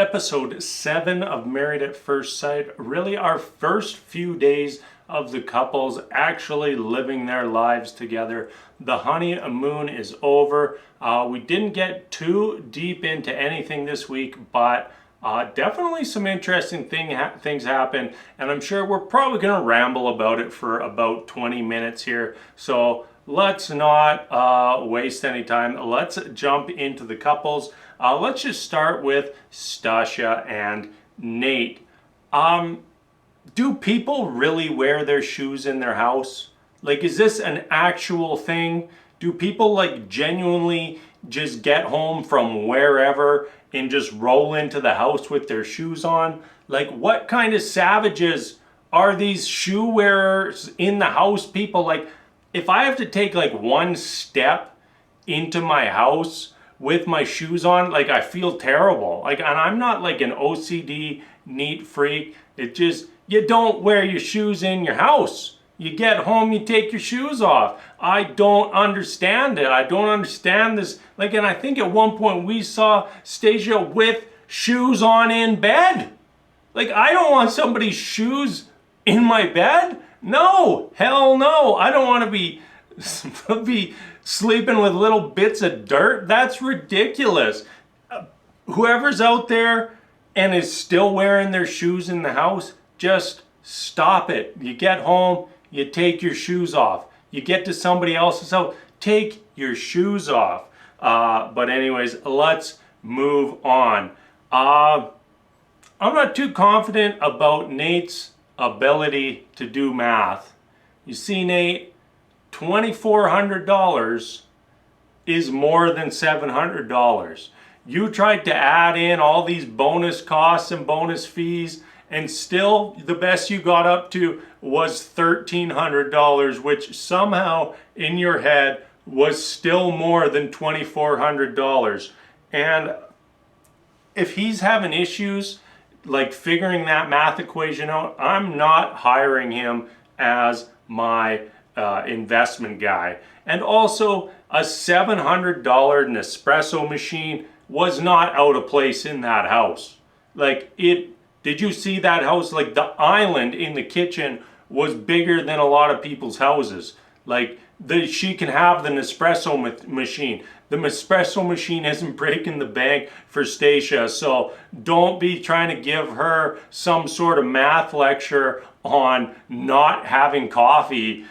episode 7 of Married at First Sight. Really our first few days of the couples actually living their lives together. The honeymoon is over. We didn't get too deep into anything this week, but definitely some interesting things happened, and I'm sure we're probably going to ramble about it for about 20 minutes here. So let's not waste any time. Let's jump into the couples. Let's just start with Stasha and Nate. Do people really wear their shoes in their house? Like, is this an actual thing? Do people like genuinely just get home from wherever and just roll into the house with their shoes on? Like, what kind of savages are these shoe wearers in the house people? Like, if I have to take like one step into my house with my shoes on, like, I feel terrible. Like, and I'm not like an OCD neat freak. It just, you don't wear your shoes in your house. You get home, you take your shoes off. I don't understand it. I don't understand this. Like, and I think at one point we saw Stasha with shoes on in bed. Like, I don't want somebody's shoes in my bed. No, hell no. I don't want to be sleeping with little bits of dirt. That's ridiculous. Whoever's out there and is still wearing their shoes in the house, just stop it. You get home, you take your shoes off. You get to somebody else's house, take your shoes off. But anyways, let's move on. I'm not too confident about Nate's ability to do math. You see, Nate, $2,400 is more than $700. You tried to add in all these bonus costs and bonus fees, and still the best you got up to was $1,300, which somehow in your head was still more than $2,400. And if he's having issues like figuring that math equation out, I'm not hiring him as my investment guy. And also, a $700 Nespresso machine was not out of place in that house. Like, did you see that house? Like, the island in the kitchen was bigger than a lot of people's houses. Like, she can have the Nespresso machine. The Nespresso machine isn't breaking the bank for Stasha, so don't be trying to give her some sort of math lecture on not having coffee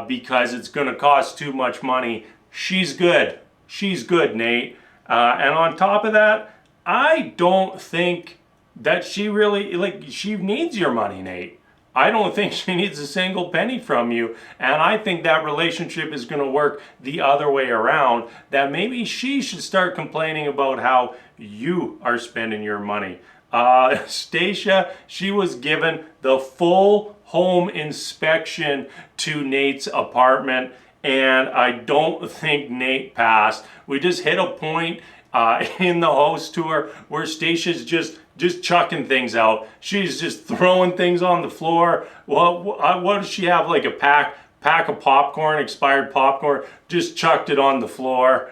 because it's going to cost too much money. She's good. She's good, Nate. And on top of that, I don't think that she really, like, she needs your money, Nate. I don't think she needs a single penny from you. And I think that relationship is going to work the other way around, that maybe she should start complaining about how you are spending your money. Stasha, she was given the full home inspection to Nate's apartment, and I don't think Nate passed. We just hit a point in the host tour where Stasha's just chucking things out. She's just throwing things on the floor. Well, what does she have? Like a pack of popcorn, expired popcorn, just chucked it on the floor.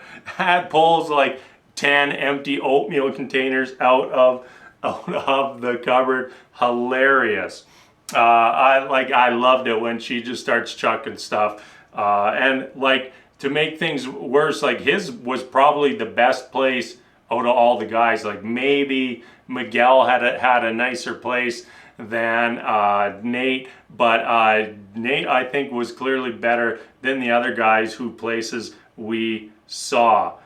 Pulls like 10 empty oatmeal containers out of the cupboard. Hilarious. I loved it when she just starts chucking stuff. And like, to make things worse, like, his was probably the best place out of all the guys. Like, maybe Miguel had a nicer place than Nate, but Nate, I think, was clearly better than the other guys whose places we saw.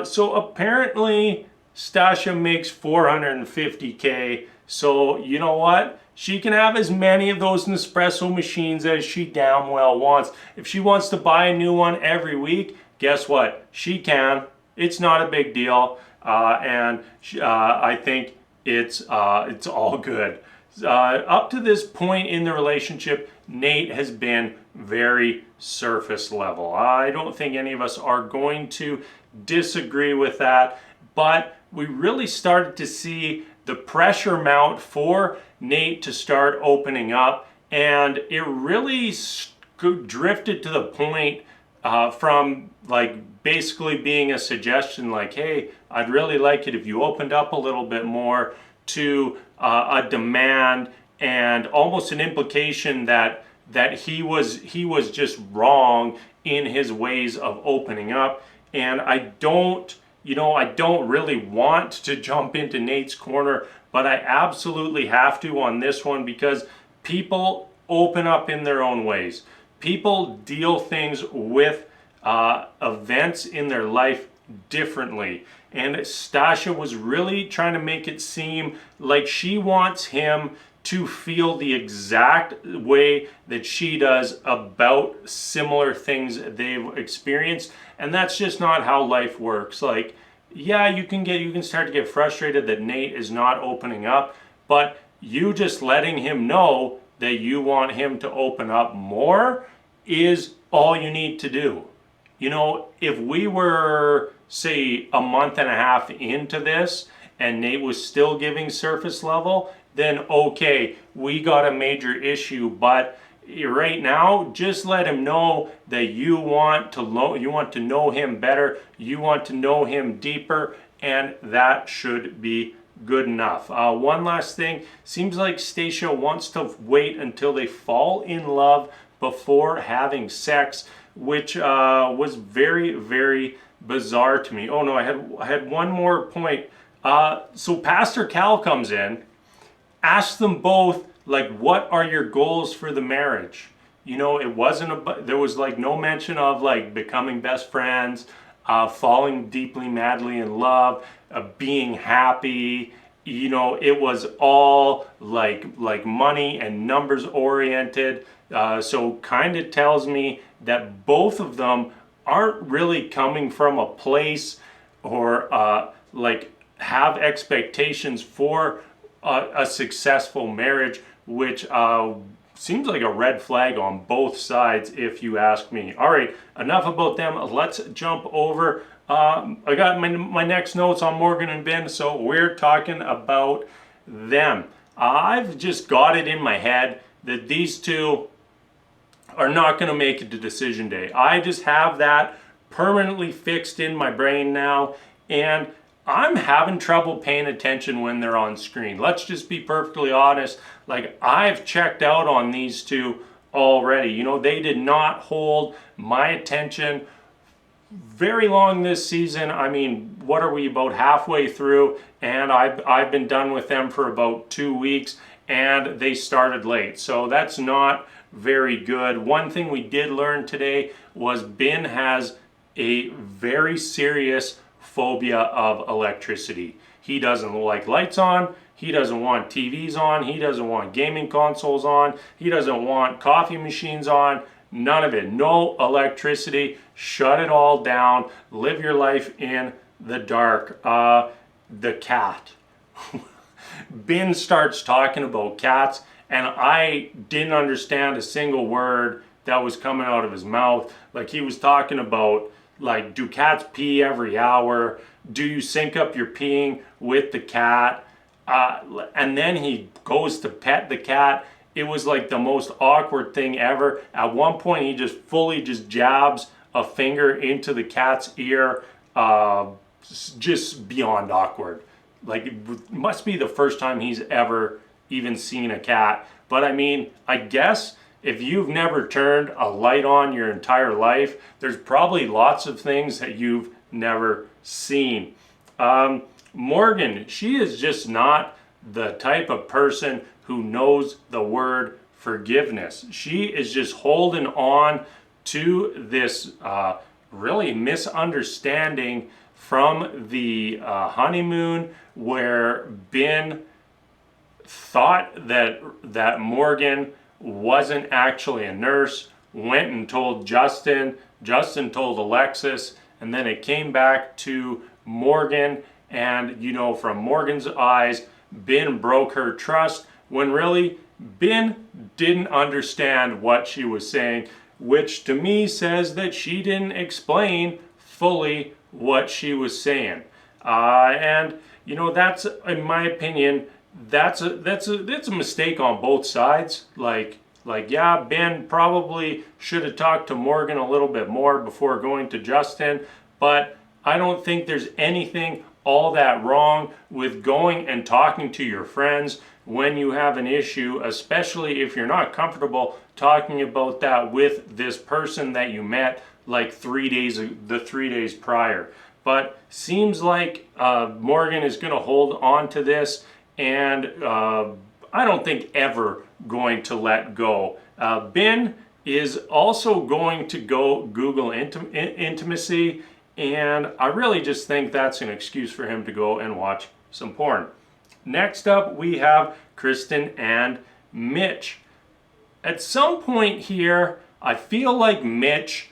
So apparently Stasha makes $450K. So you know what? She can have as many of those Nespresso machines as she damn well wants. If she wants to buy a new one every week, guess what? She can. It's not a big deal. And I think it's all good. Up to this point in the relationship, Nate has been very surface level. I don't think any of us are going to disagree with that, but we really started to see the pressure mount for Nate to start opening up, and it really drifted to the point from like basically being a suggestion like, hey, I'd really like it if you opened up a little bit more, to a demand and almost an implication that he was just wrong in his ways of opening up. And I don't really want to jump into Nate's corner, but I absolutely have to on this one, because people open up in their own ways. People deal things with events in their life differently. And Stasha was really trying to make it seem like she wants him to feel the exact way that she does about similar things they've experienced. And that's just not how life works. Like, yeah, you can start to get frustrated that Nate is not opening up, but you just letting him know that you want him to open up more is all you need to do. You know, if we were, say, a month and a half into this and Nate was still giving surface level, then okay, we got a major issue. But right now, just let him know that you want to know him better, you want to know him deeper, and that should be good enough. One last thing, seems like Stasha wants to wait until they fall in love before having sex, which was very, very bizarre to me. Oh no, I had one more point. So Pastor Cal comes in, asks them both, like, what are your goals for the marriage? You know, it wasn't there was like no mention of like becoming best friends, falling deeply, madly in love, being happy. You know, it was all like money and numbers oriented. So kind of tells me that both of them aren't really coming from a place or like have expectations for a successful marriage, which seems like a red flag on both sides, if you ask me. All right, enough about them. Let's jump over. I got my next notes on Morgan and Ben, so we're talking about them. I've just got it in my head that these two are not going to make it to decision day. I just have that permanently fixed in my brain now, and I'm having trouble paying attention when they're on screen. Let's just be perfectly honest. Like, I've checked out on these two already. You know, they did not hold my attention very long this season. I mean, what are we, about halfway through, and I've been done with them for about 2 weeks, and they started late. So that's not very good. One thing we did learn today was Ben has a very serious phobia of electricity. He doesn't like lights on, he doesn't want TVs on, he doesn't want gaming consoles on, he doesn't want coffee machines on, none of it. No electricity, shut it all down, live your life in the dark. The cat. Ben starts talking about cats, and I didn't understand a single word that was coming out of his mouth. Like, he was talking about, like, do cats pee every hour? Do you sync up your peeing with the cat? And then he goes to pet the cat. It was like the most awkward thing ever. At one point, he just fully just jabs a finger into the cat's ear. Just beyond awkward. Like, it must be the first time he's ever even seen a cat. But I mean, I guess if you've never turned a light on your entire life, there's probably lots of things that you've never seen. Morgan, she is just not the type of person who knows the word forgiveness. She is just holding on to this really misunderstanding from the honeymoon, where Ben thought that Morgan wasn't actually a nurse, went and told Justin, Justin told Alexis, and then it came back to Morgan, and you know, from Morgan's eyes, Ben broke her trust, when really Ben didn't understand what she was saying, which to me says that she didn't explain fully what she was saying. And you know, that's, in my opinion, that's a mistake on both sides. Like, Like, yeah, Ben probably should have talked to Morgan a little bit more before going to Justin, but I don't think there's anything all that wrong with going and talking to your friends when you have an issue, especially if you're not comfortable talking about that with this person that you met like 3 days prior. But seems like Morgan is going to hold on to this, and I don't think ever going to let go. Ben is also going to go Google intimacy, and I really just think that's an excuse for him to go and watch some porn. Next up, we have Kristin and Mitch. At some point here, I feel like Mitch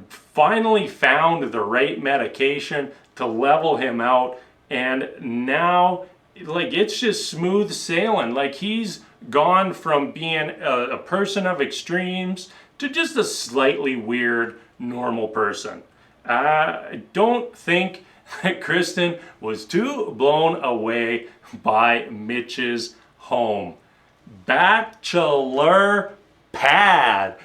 finally found the right medication to level him out, and now like it's just smooth sailing. Like he's gone from being a person of extremes to just a slightly weird normal person. I don't think that Kristin was too blown away by Mitch's home. Bachelor pad.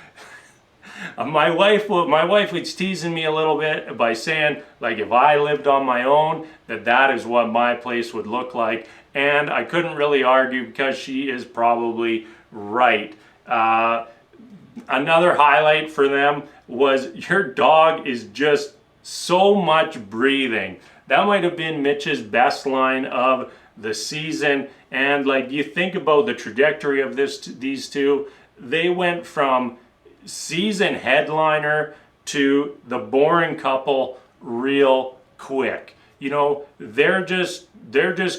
My wife was teasing me a little bit by saying, like, if I lived on my own, that is what my place would look like. And I couldn't really argue because she is probably right. Another highlight for them was your dog is just so much breathing. That might have been Mitch's best line of the season. And like you think about the trajectory of these two, they went from season headliner to the boring couple real quick. You know, they're just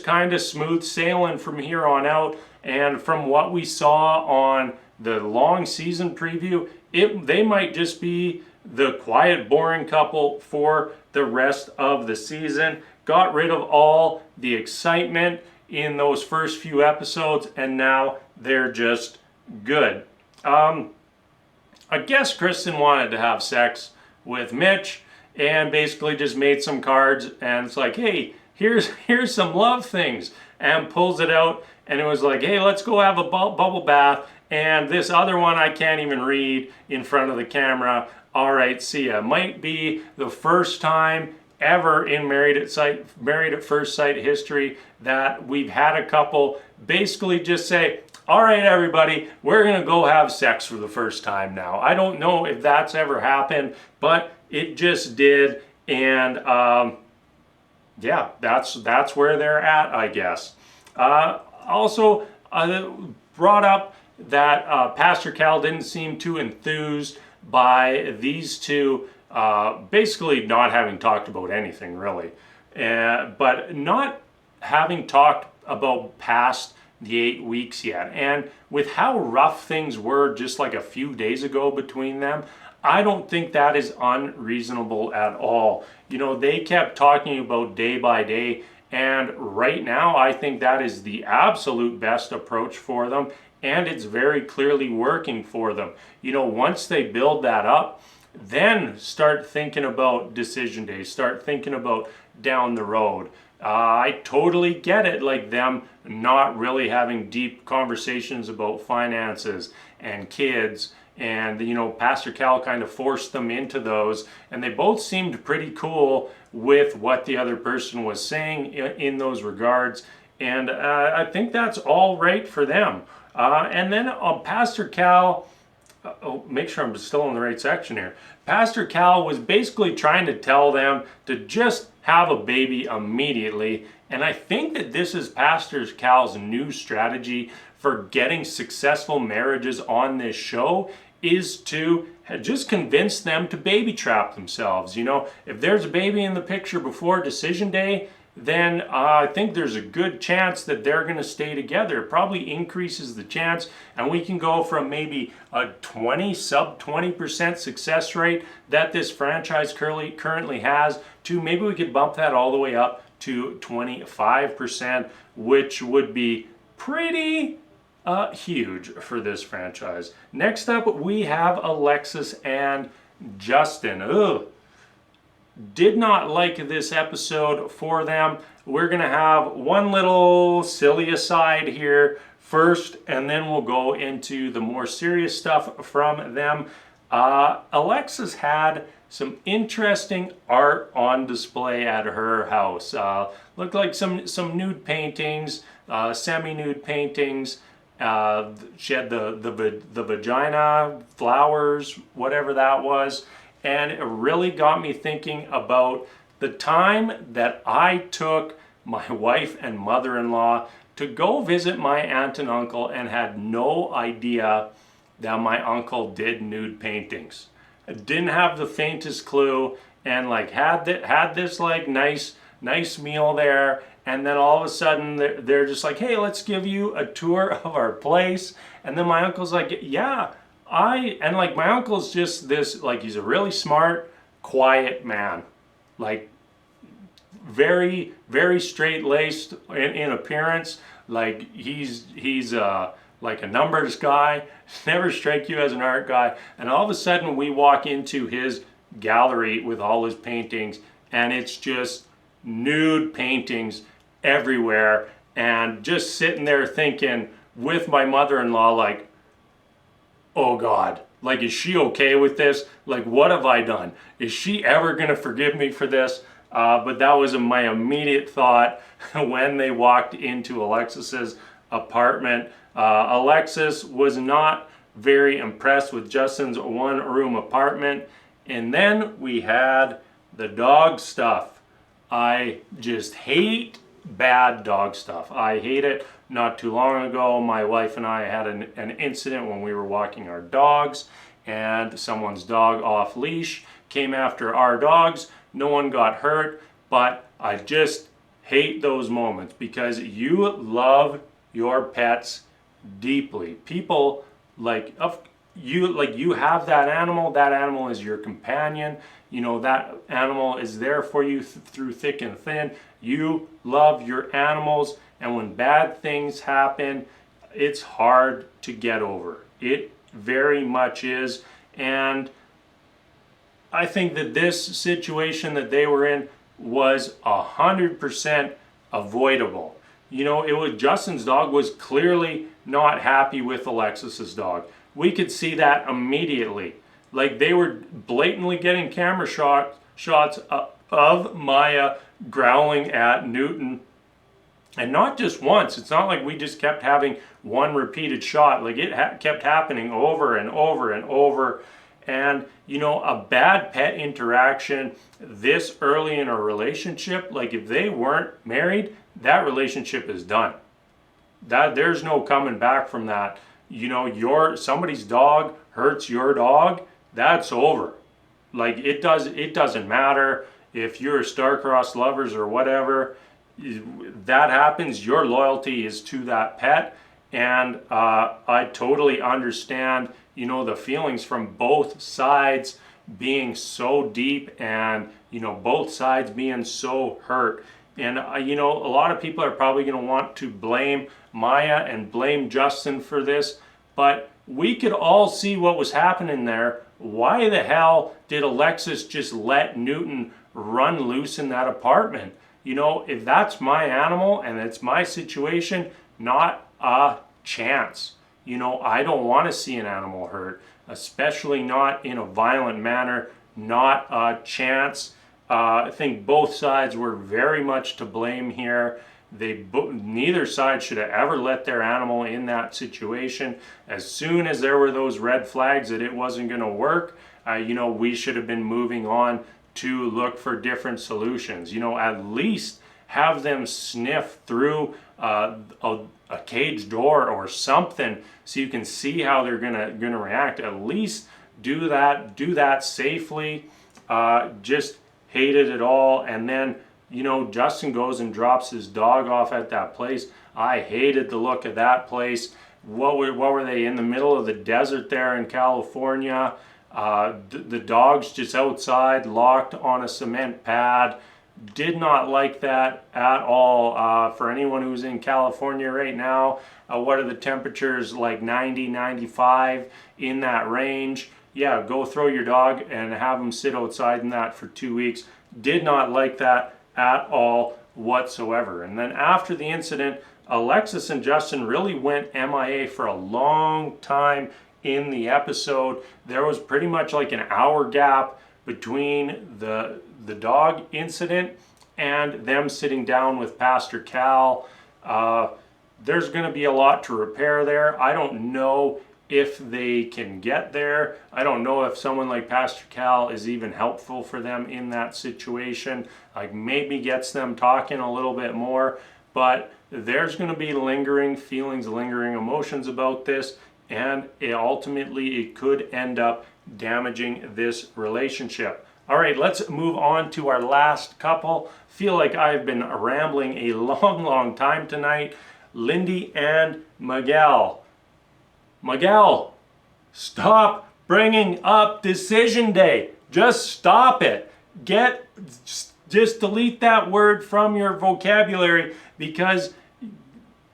kind of smooth sailing from here on out. And from what we saw on the long season preview, they might just be the quiet, boring couple for the rest of the season. Got rid of all the excitement in those first few episodes, and now they're just good. I guess Kristin wanted to have sex with Mitch and basically just made some cards, and it's like, hey, here's some love things, and pulls it out, and it was like, hey, let's go have a bubble bath, and this other one I can't even read in front of the camera. All right, see ya. Might be the first time ever in Married at First Sight history that we've had a couple basically just say, all right, everybody, we're going to go have sex for the first time now. I don't know if that's ever happened, but it just did. And yeah, that's where they're at, I guess. Also, brought up that Pastor Cal didn't seem too enthused by these two basically not having talked about anything really. But not having talked about past the 8 weeks yet. And with how rough things were just like a few days ago between them, I don't think that is unreasonable at all. You know, they kept talking about day by day, and right now I think that is the absolute best approach for them, and it's very clearly working for them. You know, once they build that up, then start thinking about decision days, start thinking about down the road. I totally get it, like them not really having deep conversations about finances and kids, and you know, Pastor Cal kind of forced them into those, and they both seemed pretty cool with what the other person was saying in those regards, and I think that's all right for them. And then Pastor Cal, make sure I'm still in the right section here. Pastor Cal was basically trying to tell them to just have a baby immediately, and I think that this is Pastor Cal's new strategy for getting successful marriages on this show, is to just convince them to baby trap themselves. You know, if there's a baby in the picture before decision day, then I think there's a good chance that they're going to stay together. It probably increases the chance, and we can go from maybe a sub 20% success rate that this franchise currently has to maybe we could bump that all the way up to 25%, which would be pretty huge for this franchise. Next up, we have Alexis and Justin. Ugh. Did not like this episode for them. We're going to have one little silly aside here first, and then we'll go into the more serious stuff from them. Alexis had some interesting art on display at her house. Looked like some nude paintings, semi-nude paintings. She had the vagina, flowers, whatever that was. And it really got me thinking about the time that I took my wife and mother-in-law to go visit my aunt and uncle and had no idea that my uncle did nude paintings. I didn't have the faintest clue, and like had this like nice meal there, and then all of a sudden they're just like, hey, let's give you a tour of our place. And then my uncle's like, yeah, and like my uncle's just this, like, he's a really smart, quiet man, like very, very straight-laced in appearance. Like he's like a numbers guy, never strike you as an art guy. And all of a sudden we walk into his gallery with all his paintings, and it's just nude paintings everywhere. And just sitting there thinking with my mother-in-law, like, oh God, like, is she okay with this? Like, what have I done? Is she ever gonna forgive me for this? But that was my immediate thought when they walked into Alexis's apartment. Alexis was not very impressed with Justin's one-room apartment. And then we had the dog stuff. I just hate bad dog stuff. I hate it. Not too long ago, my wife and I had an incident when we were walking our dogs, and someone's dog off leash came after our dogs. No one got hurt, but I just hate those moments because you love your pets deeply. People you have that animal is your companion. You know, that animal is there for you through thick and thin. You love your animals, and when bad things happen, it's hard to get over. It very much is. And I think that this situation that they were in was 100% avoidable. You know, it was Justin's dog was clearly not happy with Alexis's dog. We could see that immediately. Like, they were blatantly getting camera shots of Maya growling at Newton. And not just once. It's not like we just kept having one repeated shot. Like, it kept happening over and over and over. And, you know, a bad pet interaction this early in a relationship, like, if they weren't married, that relationship is done. There's no coming back from that. You know, somebody's dog hurts your dog, that's over. Like, it doesn't matter if you're star-crossed lovers or whatever. That happens. Your loyalty is to that pet. And I totally understand, you know, the feelings from both sides being so deep, and, you know, both sides being so hurt. And, you know, a lot of people are probably going to want to blame Maya and blame Justin for this, but we could all see what was happening there. Why the hell did Alexis just let Newton run loose in that apartment? You know, if that's my animal and it's my situation, not a chance. You know, I don't want to see an animal hurt, especially not in a violent manner. Not a chance. I think both sides were very much to blame here. Neither side should have ever let their animal in that situation. As soon as there were those red flags that it wasn't going to work, you know, we should have been moving on to look for different solutions. You know, at least have them sniff through a cage door or something so you can see how they're gonna react. At least do that safely. Just hated it all. And then, you know, Justin goes and drops his dog off at that place. I hated the look of that place. What were they, in the middle of the desert there in California? The dog's just outside, locked on a cement pad. Did not like that at all. For anyone who's in California right now, what are the temperatures? Like 90, 95, in that range. Yeah, go throw your dog and have him sit outside in that for 2 weeks. Did not like that at all whatsoever. And then after the incident, Alexis and Justin really went MIA for a long time in the episode. There was pretty much like an hour gap between the dog incident and them sitting down with Pastor Cal. There's going to be a lot to repair there. I don't know if they can get there. I don't know if someone like Pastor Cal is even helpful for them in that situation. Like maybe gets them talking a little bit more, but there's going to be lingering feelings, lingering emotions about this, and ultimately it could end up damaging this relationship. All right, let's move on to our last couple. Feel like I've been rambling a long time tonight. Lindsey and Miguel. Miguel, stop bringing up decision day. Just stop it. Just delete that word from your vocabulary, because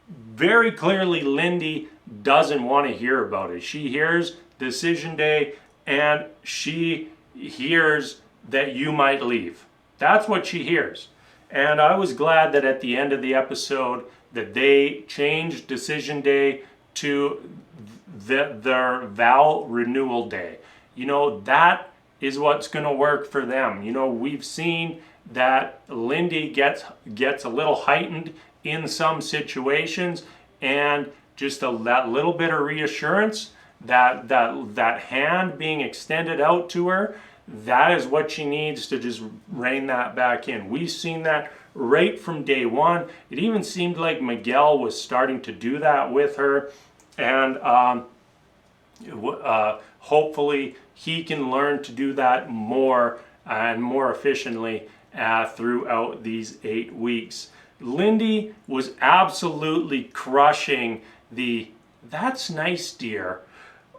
very clearly Lindsey doesn't want to hear about it. She hears decision day and she hears that you might leave. That's what she hears. And I was glad that at the end of the episode that they changed decision day to their vow renewal day. You know, that is what's going to work for them. You know, we've seen that Lindsey gets a little heightened in some situations, and just that little bit of reassurance, that hand being extended out to her, that is what she needs to just rein that back in. We've seen that right from day one. It even seemed like Miguel was starting to do that with her, and hopefully he can learn to do that more and more efficiently throughout these 8 weeks. Lindsey was absolutely crushing the "that's nice, dear"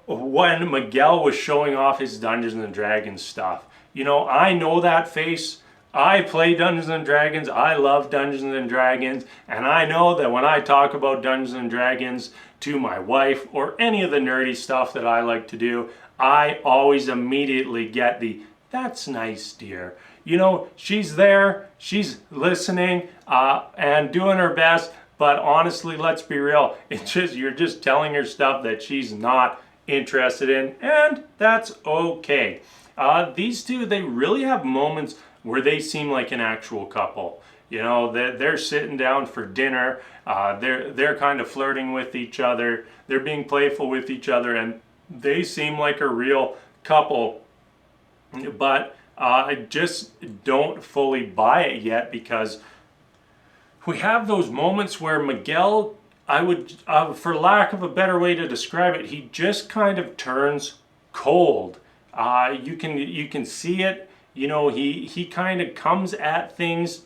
when Miguel was showing off his Dungeons and Dragons stuff. You know, I know that face. I play Dungeons and Dragons. I love Dungeons and Dragons. And I know that when I talk about Dungeons and Dragons to my wife or any of the nerdy stuff that I like to do, I always immediately get the "that's nice, dear." You know, she's there, she's listening and doing her best. But honestly, let's be real. You're just telling her stuff that she's not interested in, and that's okay. These two, they really have moments where they seem like an actual couple. You know, they're sitting down for dinner, they're kind of flirting with each other, they're being playful with each other, and they seem like a real couple. But I just don't fully buy it yet, because we have those moments where Miguel, I would, for lack of a better way to describe it, he just kind of turns cold. You can see it. You know, he kind of comes at things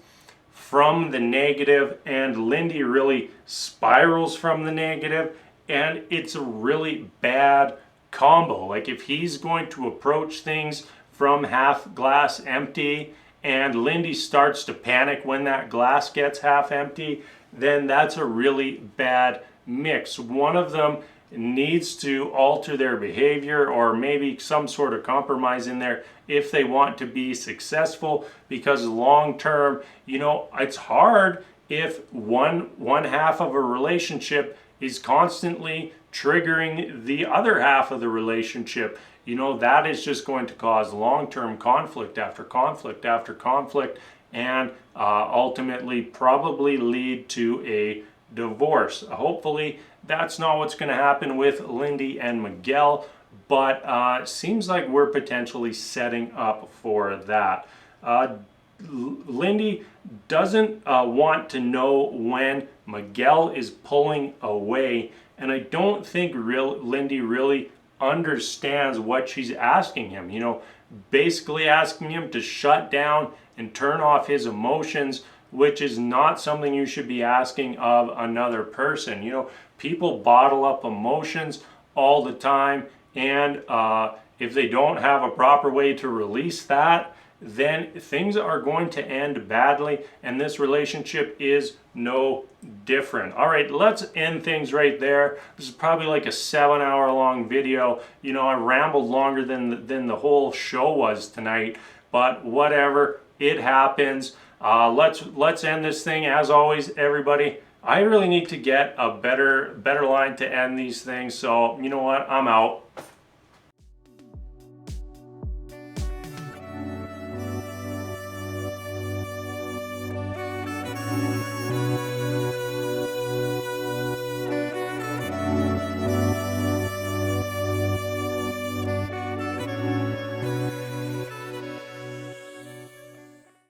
from the negative, and Lindsey really spirals from the negative, and it's a really bad combo. Like, if he's going to approach things from half glass empty, and Lindsey starts to panic when that glass gets half empty, then that's a really bad mix. One of them needs to alter their behavior, or maybe some sort of compromise in there if they want to be successful, because long term, you know, it's hard if one half of a relationship is constantly triggering the other half of the relationship. You know, that is just going to cause long-term conflict after conflict after conflict, and ultimately probably lead to a divorce. Hopefully that's not what's going to happen with Lindsey and Miguel, but seems like we're potentially setting up for that. Lindsey doesn't want to know when Miguel is pulling away, and I don't think Lindsey really understands what she's asking him. You know, basically asking him to shut down and turn off his emotions, which is not something you should be asking of another person. You know, people bottle up emotions all the time, and if they don't have a proper way to release that, then things are going to end badly, and this relationship is no different. All right, let's end things right there. This is probably like a 7-hour long video. You know, I rambled longer than the whole show was tonight, but whatever, it happens. Let's end this thing. As always, everybody, I really need to get a better line to end these things. So you know what? I'm out.